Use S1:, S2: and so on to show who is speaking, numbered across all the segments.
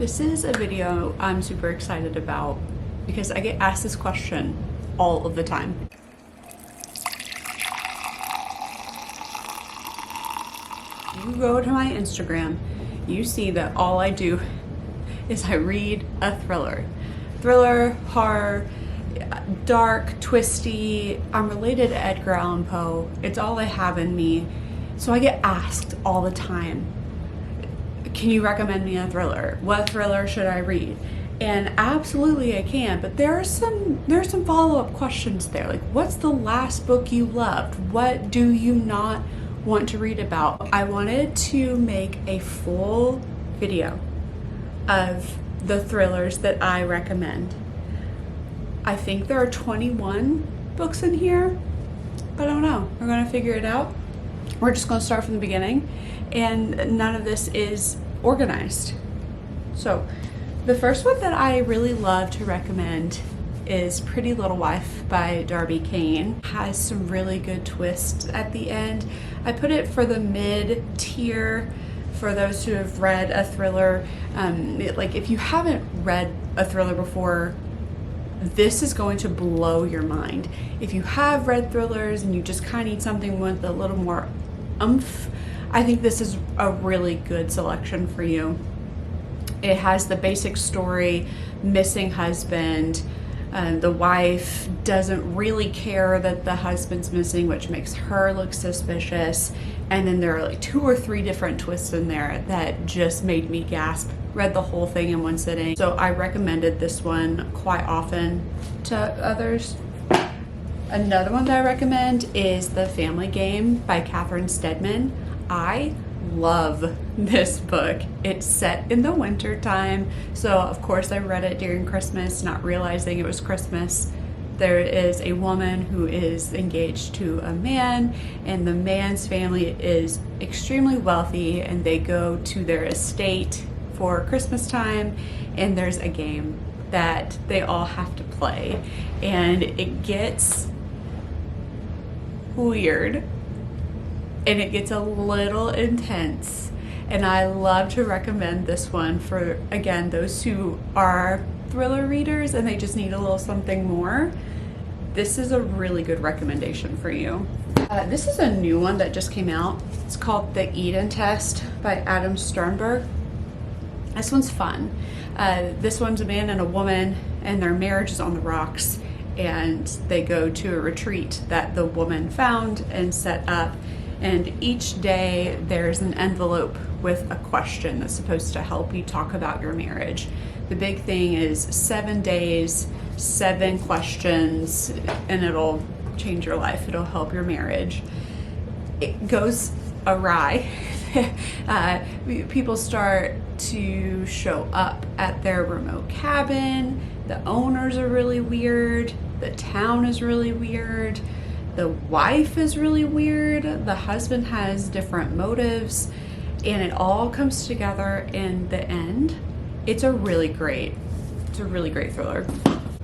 S1: This is a video I'm super excited about because I get asked this question all of the time. You go to my Instagram, you see that all I do is I read a thriller. Thriller, horror, dark, twisty. I'm related to Edgar Allan Poe. It's all I have in me. So I get asked all the time, can you recommend me a thriller? What thriller should I read? And absolutely I can, but there's some follow-up questions there. Like, what's the last book you loved? What do you not want to read about? I wanted to make a full video of the thrillers that I recommend. I think there are 21 books in here, but I don't know. We're gonna figure it out. We're just gonna start from the beginning, and none of this is organized. So the first one that I really love to recommend is Pretty Little Wife by Darby Kane. Has some really good twists at the end. I put it for the mid-tier for those who have read a thriller. Like, if you haven't read a thriller before, this is going to blow your mind. If you have read thrillers and you just kind of need something with a little more oomph, I think this is a really good selection for you. It has the basic story, missing husband, the wife doesn't really care that the husband's missing, which makes her look suspicious. And then there are like 2 or 3 different twists in there that just made me gasp. Read the whole thing in one sitting. So I recommended this one quite often to others. Another one that I recommend is The Family Game by Catherine Steadman. I love this book. It's set in the winter time, so of course I read it during Christmas, not realizing it was Christmas. There is a woman who is engaged to a man, and the man's family is extremely wealthy, and they go to their estate for Christmas time, and there's a game that they all have to play, and it gets weird and it gets a little intense, and I love to recommend this one for, again, those who are thriller readers and they just need a little something more. This is a really good recommendation for you. This is a new one that just came out. It's called The Eden Test by Adam Sternberg. This one's fun. This one's a man and a woman, and their marriage is on the rocks, and they go to a retreat that the woman found and set up. And each day there's an envelope with a question that's supposed to help you talk about your marriage. The big thing is 7 days, 7 questions, and it'll change your life. It'll help your marriage. It goes awry. People start to show up at their remote cabin. The owners are really weird. The town is really weird. The wife is really weird. The husband has different motives, and it all comes together in the end. It's a really great thriller.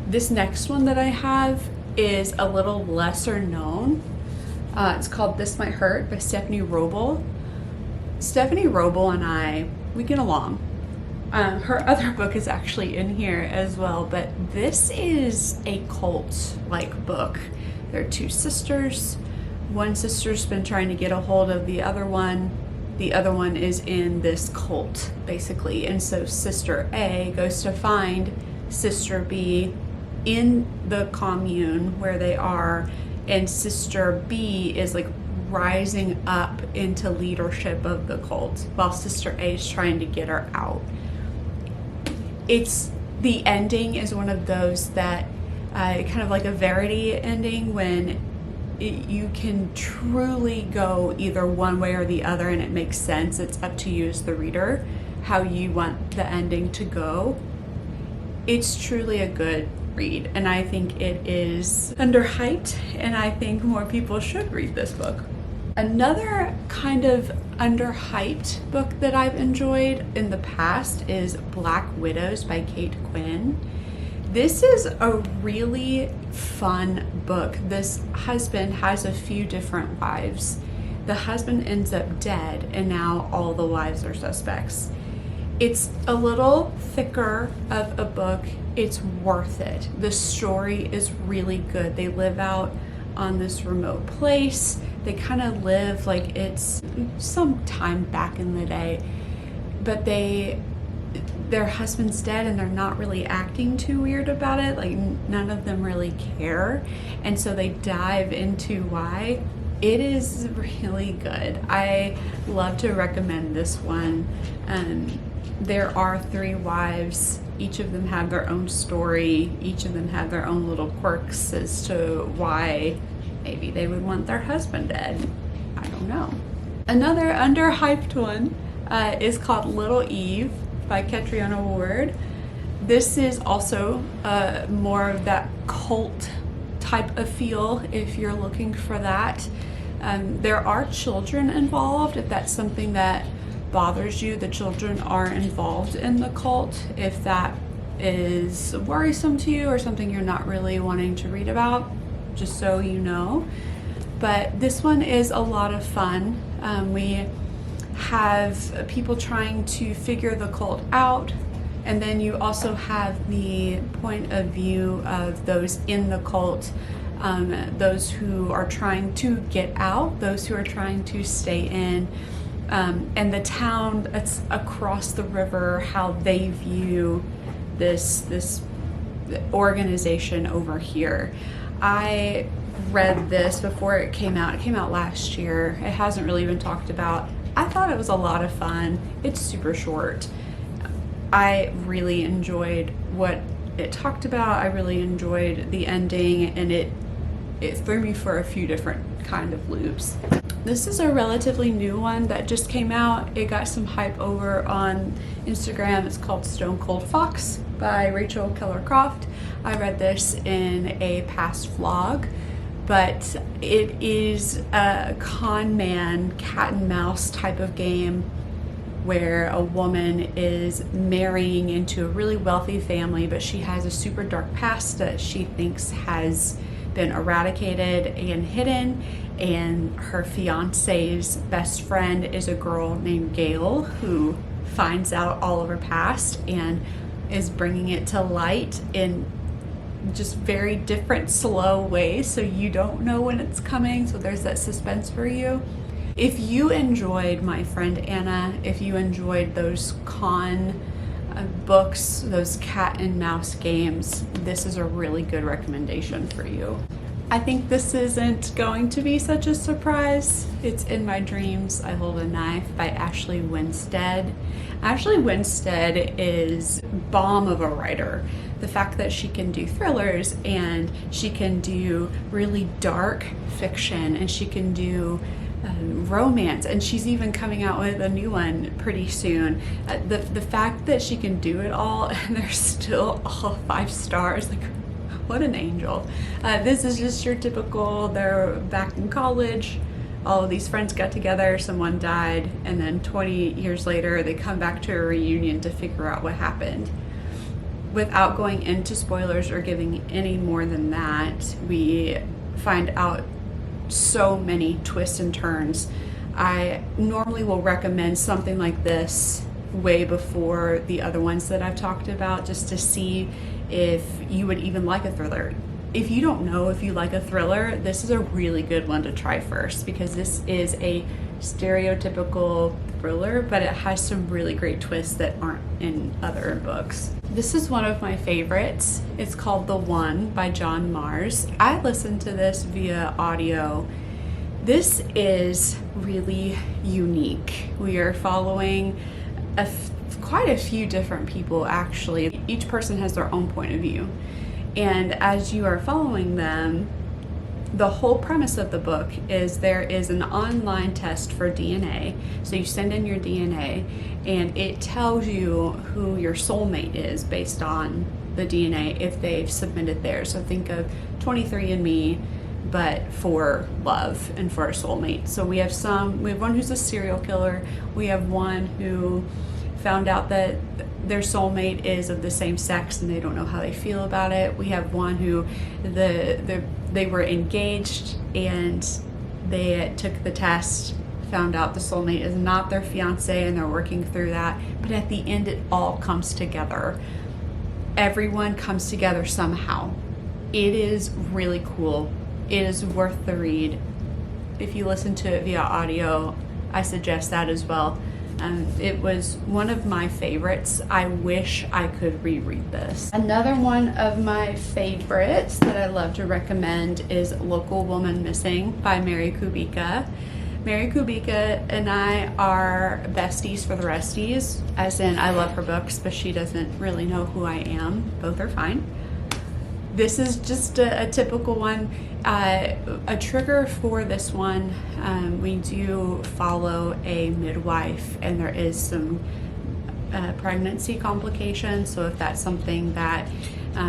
S1: This next one that I have is a little lesser known. It's called This Might Hurt by Stephanie Roble. Stephanie Roble and we get along. Her other book is actually in here as well, but this is a cult-like book. There are 2 sisters. One sister's been trying to get a hold of the other one. The other one is in this cult, basically. And so Sister A goes to find Sister B in the commune where they are, and Sister B is like rising up into leadership of the cult while Sister A is trying to get her out. The ending is one of those that kind of like a Verity ending, when you can truly go either one way or the other and it makes sense. It's up to you as the reader how you want the ending to go. It's truly a good read, and I think it is underhyped, and I think more people should read this book. Another kind of underhyped book that I've enjoyed in the past is Black Widows by Kate Quinn. This is a really fun book. This husband has a few different wives. The husband ends up dead, and now all the wives are suspects. It's a little thicker of a book. It's worth it. The story is really good. They live out on this remote place. They kind of live like it's some time back in the day, but their husband's dead and they're not really acting too weird about it. Like none of them really care. And so they dive into why. It is really good. I love to recommend this one. There are 3 wives. Each of them have their own story. Each of them have their own little quirks as to why maybe they would want their husband dead. I don't know. Another underhyped one is called Little Eve by Catriona Ward. This is also more of that cult type of feel if you're looking for that. There are children involved if that's something that bothers you. The children are involved in the cult if that is worrisome to you or something you're not really wanting to read about, just so you know. But this one is a lot of fun. We have people trying to figure the cult out, and then you also have the point of view of those in the cult, those who are trying to get out, those who are trying to stay in, and the town that's across the river, how they view this organization over here. I read this before it came out. It came out last year. It hasn't really been talked about. I thought it was a lot of fun. It's super short. I really enjoyed what it talked about. I really enjoyed the ending, and it threw me for a few different kind of loops. This is a relatively new one that just came out. It got some hype over on Instagram. It's called Stone Cold Fox by Rachel Keller Croft. I read this in a past vlog, but it is a con man, cat and mouse type of game where a woman is marrying into a really wealthy family, but she has a super dark past that she thinks has been eradicated and hidden, and her fiance's best friend is a girl named Gail who finds out all of her past and is bringing it to light in just very different, slow ways, so you don't know when it's coming, so there's that suspense for you. If you enjoyed My Friend Anna, if you enjoyed those con books, those cat and mouse games, this is a really good recommendation for you. I think this isn't going to be such a surprise. It's In My Dreams, I Hold a Knife by Ashley Winstead. Ashley Winstead is bomb of a writer. The fact that she can do thrillers and she can do really dark fiction and she can do romance, and she's even coming out with a new one pretty soon. The fact that she can do it all and they're still all 5 stars, like what an angel. This is just your typical, they're back in college, all of these friends got together, someone died, and then 20 years later they come back to a reunion to figure out what happened. Without going into spoilers or giving any more than that, we find out so many twists and turns. I normally will recommend something like this way before the other ones that I've talked about, just to see if you would even like a thriller. If you don't know if you like a thriller, this is a really good one to try first, because this is a stereotypical thriller, but it has some really great twists that aren't in other books. This is one of my favorites. It's called TheOne by John Mars. I listened to this via audio. This is really unique. We are following quite a few different people, actually. Each person has their own point of view. And as you are following them, the whole premise of the book is there is an online test for DNA. So you send in your DNA and it tells you who your soulmate is based on the DNA if they've submitted theirs. So think of 23andMe, but for love and for a soulmate. So we have one who's a serial killer. We have one who found out that their soulmate is of the same sex and they don't know how they feel about it. We have one who they were engaged and they took the test, found out the soulmate is not their fiance and they're working through that. But at the end, it all comes together. Everyone comes together somehow. It is really cool. It is worth the read. If you listen to it via audio, I suggest that as well. It was one of my favorites. I wish I could reread this. Another one of my favorites that I love to recommend is Local Woman Missing by Mary Kubica. Mary Kubica and I are besties for the resties, as in I love her books, but she doesn't really know who I am. Both are fine. This is just a typical one. A trigger for this one, we do follow a midwife and there is some pregnancy complications. So if that's something that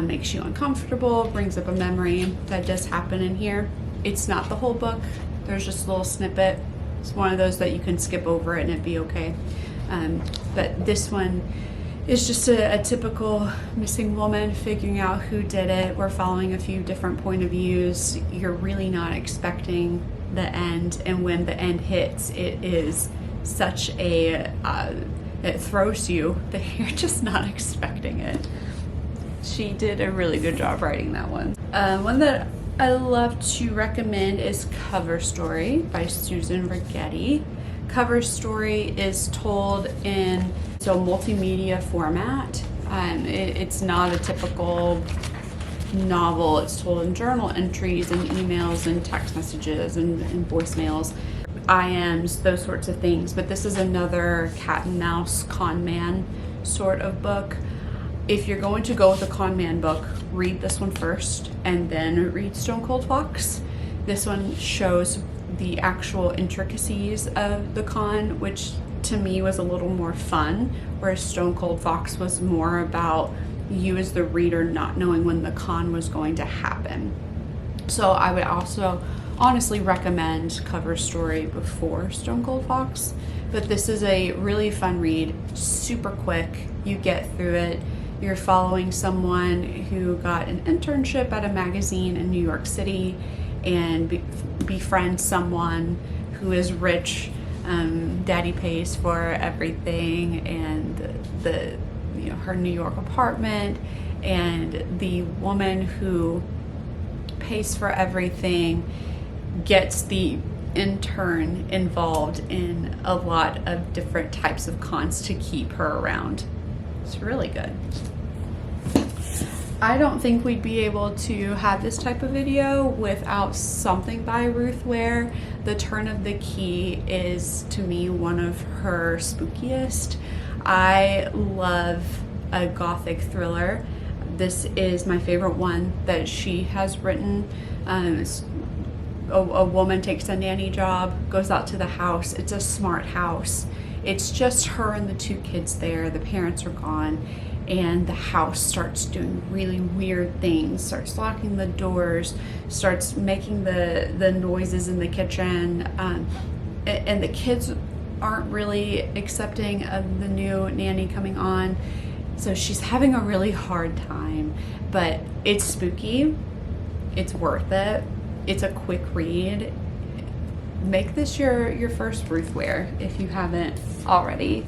S1: makes you uncomfortable, brings up a memory, that does happen in here. It's not the whole book. There's just a little snippet. It's one of those that you can skip over it and it'd be okay. But this one is just a typical missing woman figuring out who did it. We're following a few different point of views. You're really not expecting the end, and when the end hits, it is such a, it throws you that you're just not expecting it. She did a really good job writing that one. One that I love to recommend is Cover Story by Susan Rigetti. Cover Story is told in a multimedia format. It's not a typical novel. It's told in journal entries and emails and text messages and voicemails, IMs, those sorts of things. But this is another cat and mouse con man sort of book. If you're going to go with a con man book, read this one first and then read Stone Cold Fox. This one shows the actual intricacies of the con, which to me was a little more fun, whereas Stone Cold Fox was more about you as the reader not knowing when the con was going to happen. So I would also honestly recommend Cover Story before Stone Cold Fox, but this is a really fun read, super quick. You get through it. You're following someone who got an internship at a magazine in New York City and befriends someone who is rich. Daddy pays for everything, and her New York apartment, and the woman who pays for everything gets the intern involved in a lot of different types of cons to keep her around. It's really good. I don't think we'd be able to have this type of video without something by Ruth Ware. The Turn of the Key is, to me, one of her spookiest. I love a gothic thriller. This is my favorite one that she has written. A woman takes a nanny job, goes out to the house. It's a smart house. It's just her and the two kids there. The parents are gone. And the house starts doing really weird things, starts locking the doors, starts making the noises in the kitchen, and the kids aren't really accepting of the new nanny coming on. So she's having a really hard time, but it's spooky. It's worth it. It's a quick read. Make this your first Ruth Ware if you haven't already.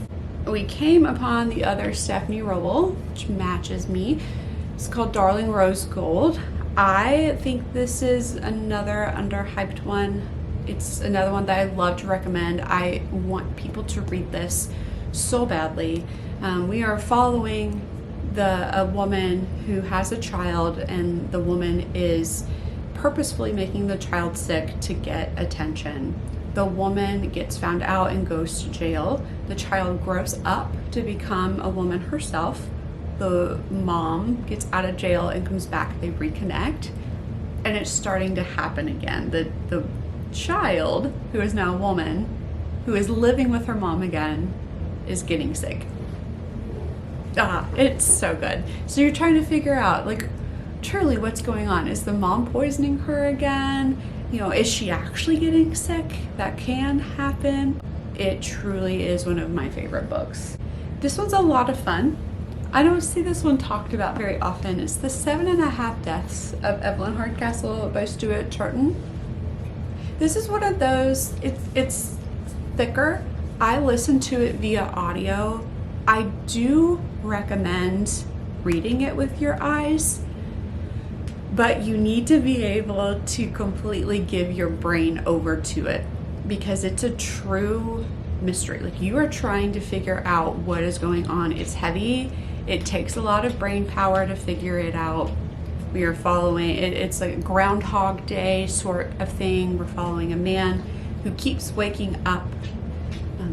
S1: We came upon the other Stephanie Roble, which matches me. It's called Darling Rose Gold. I think this is another underhyped one. It's another one that I love to recommend. I want people to read this so badly. We are following a woman who has a child, and the woman is purposefully making the child sick to get attention. The woman gets found out and goes to jail. The child grows up to become a woman herself. The mom gets out of jail and comes back. They reconnect, and it's starting to happen again. The child, who is now a woman, who is living with her mom again, is getting sick. It's so good. So you're trying to figure out, like, truly what's going on. Is the mom poisoning her again? Is she actually getting sick? That can happen. It truly is one of my favorite books. This one's a lot of fun. I don't see this one talked about very often. It's The 7.5 Deaths of Evelyn Hardcastle by Stuart Charlton. This is one of those, it's thicker. I listen to it via audio. I do recommend reading it with your eyes, but you need to be able to completely give your brain over to it because it's a true mystery. Like, you are trying to figure out what is going on. It's heavy. It takes a lot of brain power to figure it out. We are following, it's like a Groundhog Day sort of thing. We're following a man who keeps waking up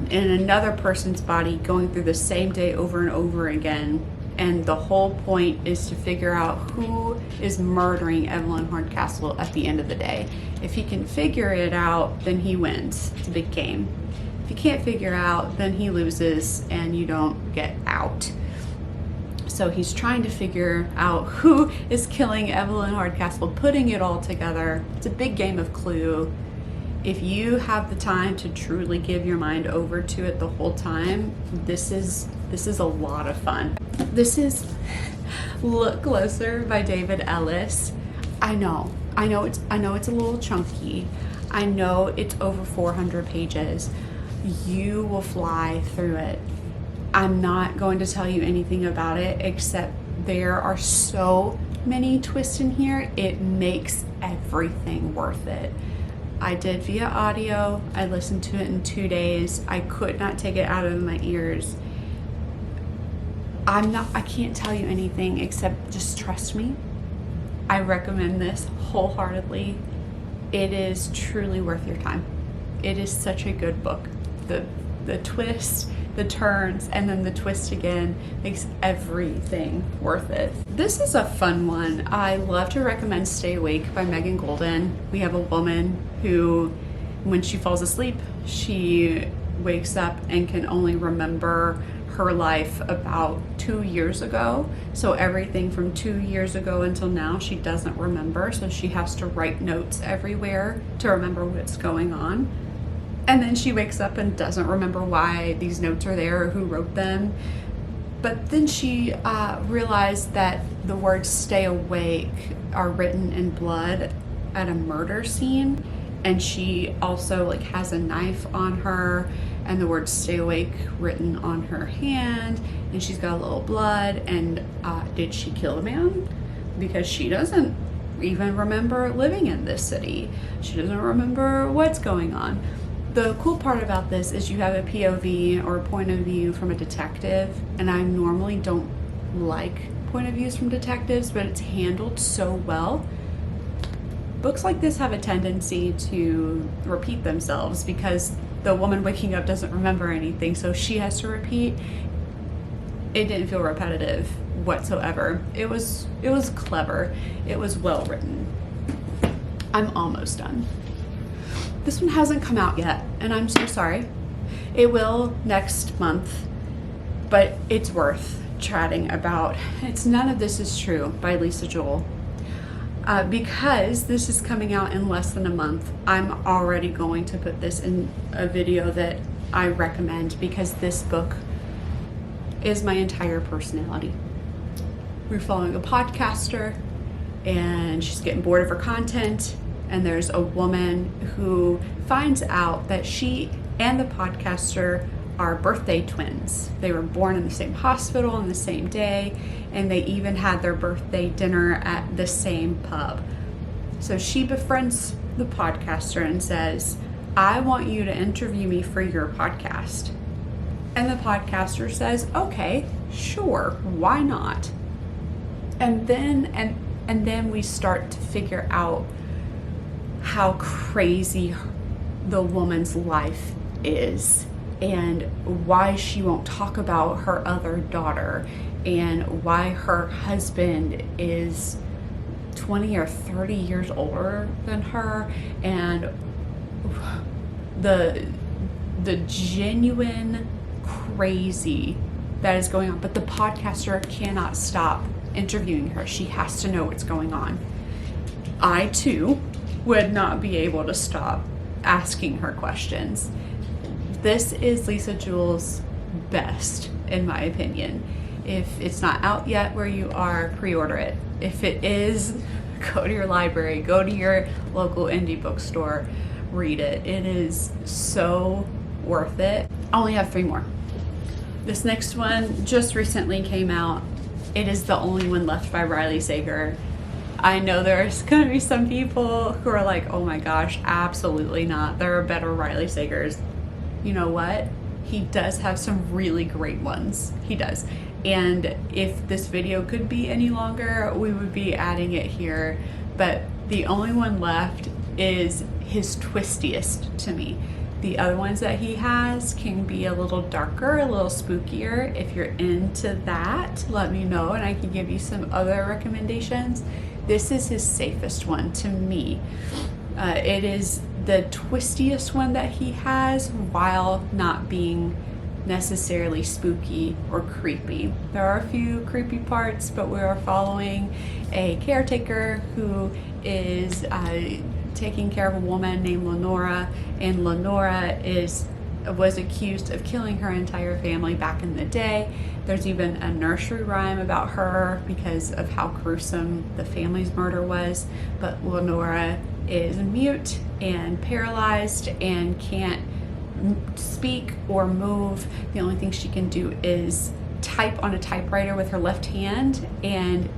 S1: in another person's body, going through the same day over and over again. And the whole point is to figure out who is murdering Evelyn Hardcastle at the end of the day. If he can figure it out, then he wins. It's a big game. If you can't figure out, then he loses and you don't get out. So he's trying to figure out who is killing Evelyn Hardcastle, putting it all together. It's a big game of Clue. If you have the time to truly give your mind over to it the whole time, this is a lot of fun. This is Look Closer by David Ellis. I know it's a little chunky. I know it's over 400 pages. You will fly through it. I'm not going to tell you anything about it except there are so many twists in here. It makes everything worth it. I did via audio. I listened to it in 2 days. I could not take it out of my ears. I can't tell you anything except just trust me. I recommend this wholeheartedly. It is truly worth your time. It is such a good book. The twist, the turns, and then the twist again makes everything worth it. This is a fun one. I love to recommend Stay Awake by Megan Golden. We have a woman who, when she falls asleep, she wakes up and can only remember her life about 2 years ago. So everything from 2 years ago until now, she doesn't remember. So she has to write notes everywhere to remember what's going on. And then she wakes up and doesn't remember why these notes are there or who wrote them. But then she realized that the words "stay awake" are written in blood at a murder scene. And she also has a knife on her and the word "stay awake" written on her hand. And she's got a little blood. And did she kill the man? Because she doesn't even remember living in this city. She doesn't remember what's going on. The cool part about this is you have a POV or a point of view from a detective, and I normally don't like point of views from detectives, but it's handled so well. Books like this have a tendency to repeat themselves because the woman waking up doesn't remember anything, so she has to repeat. It didn't feel repetitive whatsoever. It was clever. It was well written. I'm almost done. This one hasn't come out yet, and I'm so sorry. It will next month, but it's worth chatting about. It's None of This Is True by Lisa Joel. Because this is coming out in less than a month, I'm already going to put this in a video that I recommend because this book is my entire personality. We're following a podcaster, and she's getting bored of her content. And there's a woman who finds out that she and the podcaster are birthday twins. They were born in the same hospital on the same day, and they even had their birthday dinner at the same pub. So she befriends the podcaster and says, "I want you to interview me for your podcast." And the podcaster says, "Okay, sure, why not?" And then we start to figure out how crazy the woman's life is and why she won't talk about her other daughter and why her husband is 20 or 30 years older than her, and the genuine crazy that is going on. But the podcaster cannot stop interviewing her. She has to know what's going on. I too would not be able to stop asking her questions. This is Lisa Joel's best, in my opinion. If it's not out yet where you are, pre-order it. If it is, go to your library, go to your local indie bookstore, read it. It is so worth it. I only have 3 more. This next one just recently came out. It is The Only One Left by Riley Sager. I know there's gonna be some people who are like, oh my gosh, absolutely not. There are better Riley Sagers. You know what? He does have some really great ones. He does. And if this video could be any longer, we would be adding it here. But The Only One Left is his twistiest to me. The other ones that he has can be a little darker, a little spookier. If you're into that, let me know and I can give you some other recommendations. This is his safest one to me. It is the twistiest one that he has while not being necessarily spooky or creepy. There are a few creepy parts, but we are following a caretaker who is taking care of a woman named Lenora, and Lenora was accused of killing her entire family back in the day. There's even a nursery rhyme about her because of how gruesome the family's murder was. But Lenora is mute and paralyzed and can't speak or move. The only thing she can do is type on a typewriter with her left hand and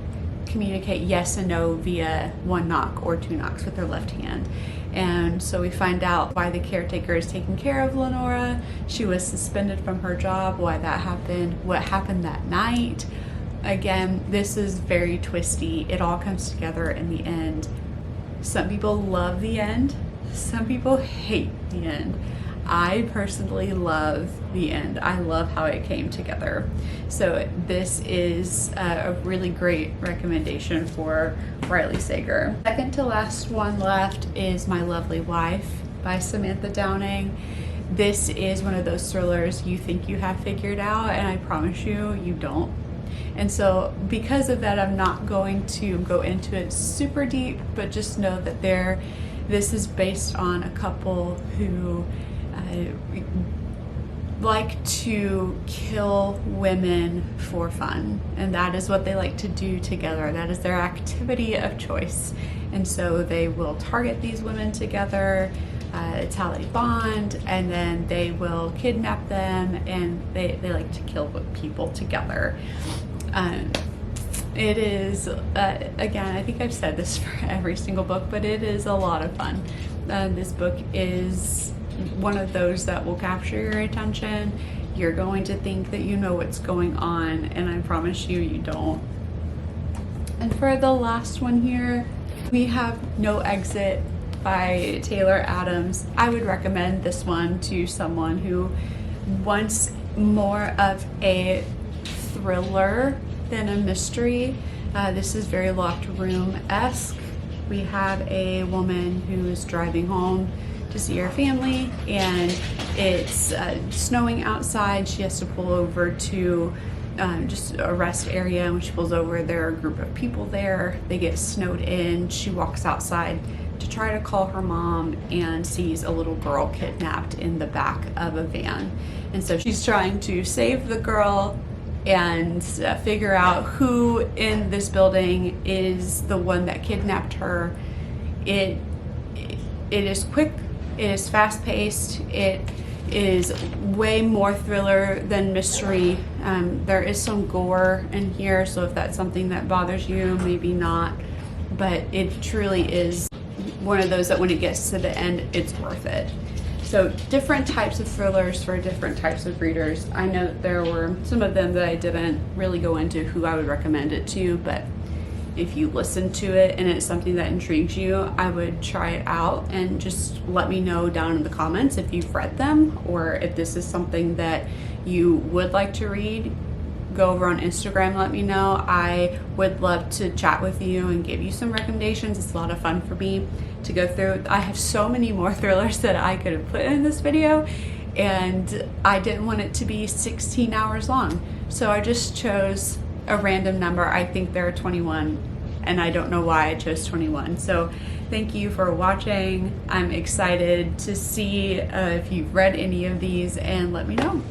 S1: communicate yes and no via 1 knock or 2 knocks with her left hand. And so we find out why the caretaker is taking care of Lenora. She was suspended from her job, why that happened, what happened that night. Again, this is very twisty. It all comes together in the end. Some people love the end. Some people hate the end. I personally love the end. I love how it came together. So this is a really great recommendation for Riley Sager. Second to last one left is My Lovely Wife by Samantha Downing. This is one of those thrillers you think you have figured out, and I promise you, you don't. And so because of that, I'm not going to go into it super deep, but just know that this is based on a couple who like to kill women for fun, and that is what they like to do together. That is their activity of choice, and so they will target these women together. It's how they bond, and then they will kidnap them, and they like to kill people together. It is again, I think I've said this for every single book, but it is a lot of fun. This book is one of those that will capture your attention. You're going to think that you know what's going on, and I promise you, you don't. And for the last one here, we have No Exit by Taylor Adams. I would recommend this one to someone who wants more of a thriller than a mystery. This is very locked room-esque. We have a woman who is driving home to see her family, and it's snowing outside. She has to pull over to just a rest area, and when she pulls over, there are a group of people there. They get snowed in. She walks outside to try to call her mom and sees a little girl kidnapped in the back of a van. And so she's trying to save the girl and figure out who in this building is the one that kidnapped her. It is quick. It is fast-paced. It is way more thriller than mystery. There is some gore in here, so if that's something that bothers you, maybe not. But it truly is one of those that when it gets to the end, it's worth it. So different types of thrillers for different types of readers. I know that there were some of them that I didn't really go into who I would recommend it to, but if you listen to it and it's something that intrigues you, I would try it out, and just let me know down in the comments if you've read them or if this is something that you would like to read. Go over on Instagram, let me know. I would love to chat with you and give you some recommendations. It's a lot of fun for me to go through. I have so many more thrillers that I could have put in this video, and I didn't want it to be 16 hours long. So I just chose a random number. I think there are 21, and I don't know why I chose 21. So thank you for watching. I'm excited to see if you've read any of these, and let me know.